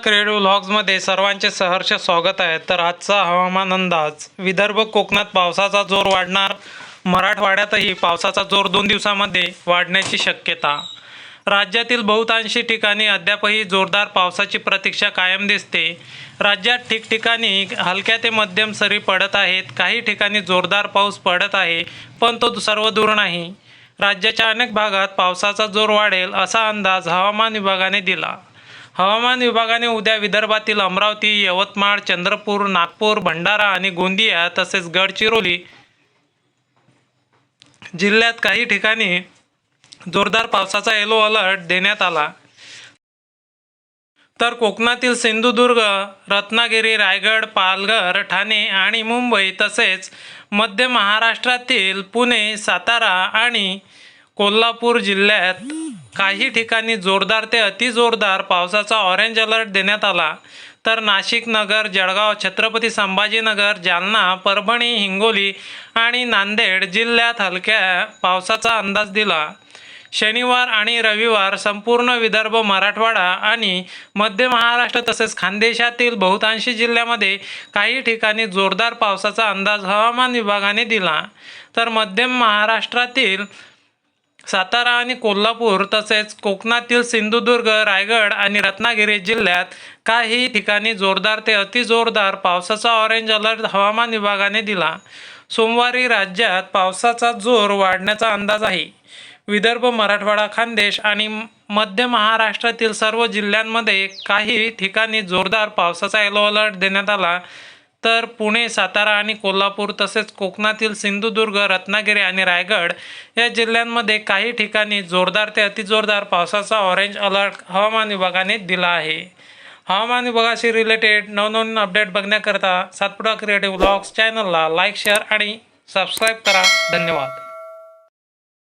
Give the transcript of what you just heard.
Creative व्लॉग्समध्ये सर्वांचे सहर्ष स्वागत आहे। तर आजचा हवामान अंदाज। विदर्भ कोकणात पावसाचा जोर वाढणार, मराठवाड्यातही पावसाचा जोर 2 दिवसांमध्ये वाढण्याची शक्यता। राज्यातील बहुतांशी ठिकाणी अद्यापही जोरदार पावसाची प्रतीक्षा कायम दिसते। राज्यात ठिकठिकाणी हलक्या ते मध्यम सरी पडत आहेत। काही ठिकाणी जोरदार पाऊस पडत आहे, पण तो सर्वदूर नाही। राज्याच्या अनेक भागात पावसाचा जोर वाढेल असा अंदाज हवामान विभागाने दिला। हवामान विभागाने उद्या विदर्भातील अमरावती, यवतमाळ, चंद्रपूर, नागपूर, भंडारा आणि गोंदिया तसेच गडचिरोली जिल्ह्यात काही ठिकाणी जोरदार पावसाचा येलो अलर्ट देण्यात आला। तर कोकणातील सिंधुदुर्ग, रत्नागिरी, रायगड, पालघर, ठाणे आणि मुंबई तसेच मध्य महाराष्ट्रातील पुणे, सातारा आणि कोल्हापूर जिल्ह्यात काही ठिकाणी जोरदार ते अतिजोरदार पावसाचा ऑरेंज अलर्ट देण्यात आला। तर नाशिक, नगर, जळगाव, छत्रपती संभाजीनगर, जालना, परभणी, हिंगोली आणि नांदेड जिल्ह्यात हलक्या पावसाचा अंदाज दिला। शनिवार आणि रविवार संपूर्ण विदर्भ, मराठवाडा आणि मध्य महाराष्ट्र तसेच खानदेशातील बहुतांशी जिल्ह्यामध्ये काही ठिकाणी जोरदार पावसाचा अंदाज हवामान विभागाने दिला। तर मध्य महाराष्ट्रातील सातारा आणि कोल्हापूर तसेच कोकणातील सिंधुदुर्ग, रायगड आणि रत्नागिरी जिल्ह्यात काही ठिकाणी जोरदार ते अतिजोरदार पावसाचा ऑरेंज अलर्ट हवामान विभागाने दिला। सोमवारी राज्यात पावसाचा जोर वाढण्याचा अंदाज आहे। विदर्भ, मराठवाडा, खानदेश आणि मध्य महाराष्ट्रातील सर्व जिल्ह्यांमध्ये काही ठिकाणी जोरदार पावसाचा येलो अलर्ट देण्यात आला। तर पुणे, सातारा आणि कोल्हापूर तसेच कोकणातील सिंधुदुर्ग, रत्नागिरी आणि रायगड या जिल्ह्यांमध्ये काही ठिकाणी जोरदार ते अतिजोरदार पावसाचा ऑरेंज अलर्ट हवामान विभागाने दिला आहे। हवामान विभागाशी रिलेटेड नवनवीन अपडेट बघण्याकरता सातपुडा क्रिएटिव्ह व्लॉग्स चॅनलला लाईक, शेअर आणि सबस्क्राईब करा। धन्यवाद।